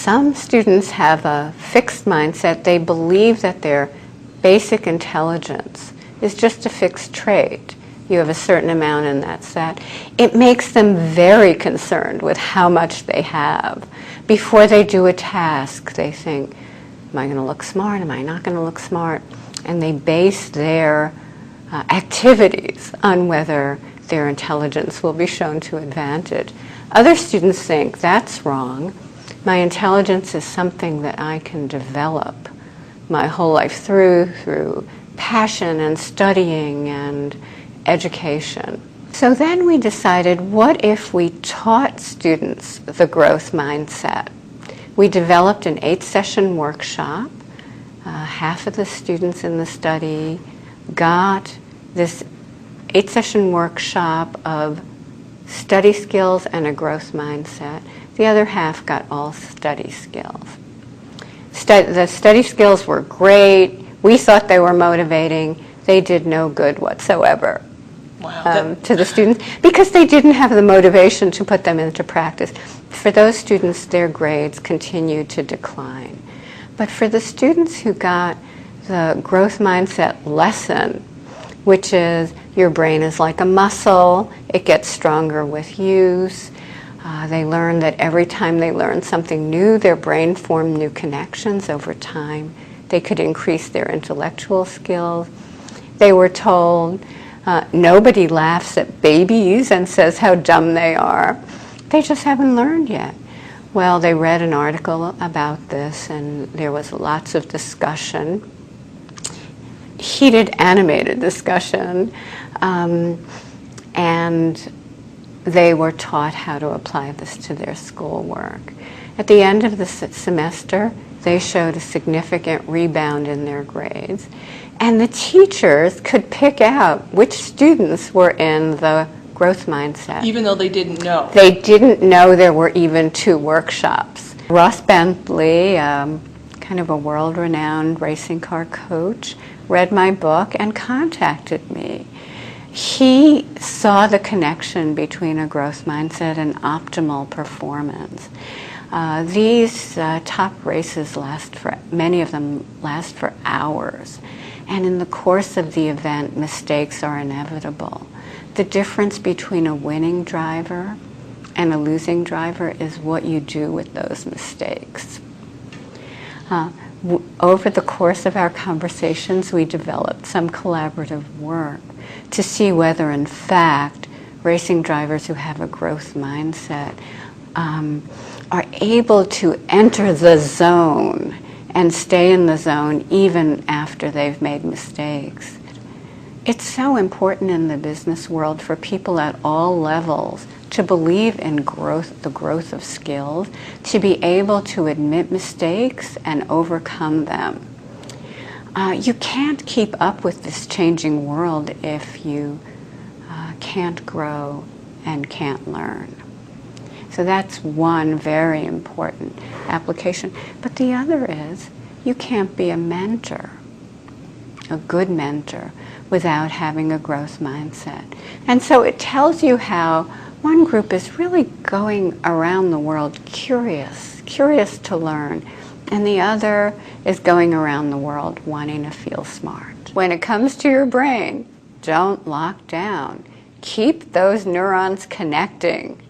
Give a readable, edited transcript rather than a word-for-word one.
Some students have a fixed mindset. They believe that their basic intelligence is just a fixed trait. You have a certain amount and that's that. It makes them very concerned with how much they have. Before they do a task, they think, am I going to look smart? Am I not going to look smart? And they base their activities on whether their intelligence will be shown to advantage. Other students think, that's wrong. My intelligence is something that I can develop my whole life through passion and studying and education. So then we decided, what if we taught students the growth mindset? We developed an 8-session workshop. Half of the students in the study got this 8-session workshop of study skills and a growth mindset. The other half got all study skills. The study skills were great. We thought they were motivating. They did no good whatsoever. Wow. To the students, because they didn't have the motivation to put them into practice. For those students, their grades continued to decline. But for the students who got the growth mindset lesson, which is your brain is like a muscle, it gets stronger with use. They learn that every time they learn something new, their brain formed new connections over time. They could increase their intellectual skills. They were told, nobody laughs at babies and says how dumb they are. They just haven't learned yet. Well, they read an article about this, and there was lots of discussion, heated, animated discussion, and they were taught how to apply this to their schoolwork. At the end of the semester, they showed a significant rebound in their grades. And the teachers could pick out which students were in the growth mindset. Even though they didn't know. They didn't know there were even 2 workshops. Ross Bentley, kind of a world-renowned racing car coach, read my book and contacted me. He saw the connection between a growth mindset and optimal performance. These top races many of them last for hours. And in the course of the event, mistakes are inevitable. The difference between a winning driver and a losing driver is what you do with those mistakes. Over the course of our conversations, we developed some collaborative work to see whether, in fact, racing drivers who have a growth mindset are able to enter the zone and stay in the zone even after they've made mistakes. It's so important in the business world for people at all levels to believe in growth, the growth of skills, to be able to admit mistakes and overcome them. You can't keep up with this changing world if you can't grow and can't learn. So that's one very important application. But the other is, you can't be a mentor, a good mentor, without having a growth mindset. And so it tells you how one group is really going around the world curious to learn, and the other is going around the world wanting to feel smart. When it comes to your brain, don't lock down. Keep those neurons connecting.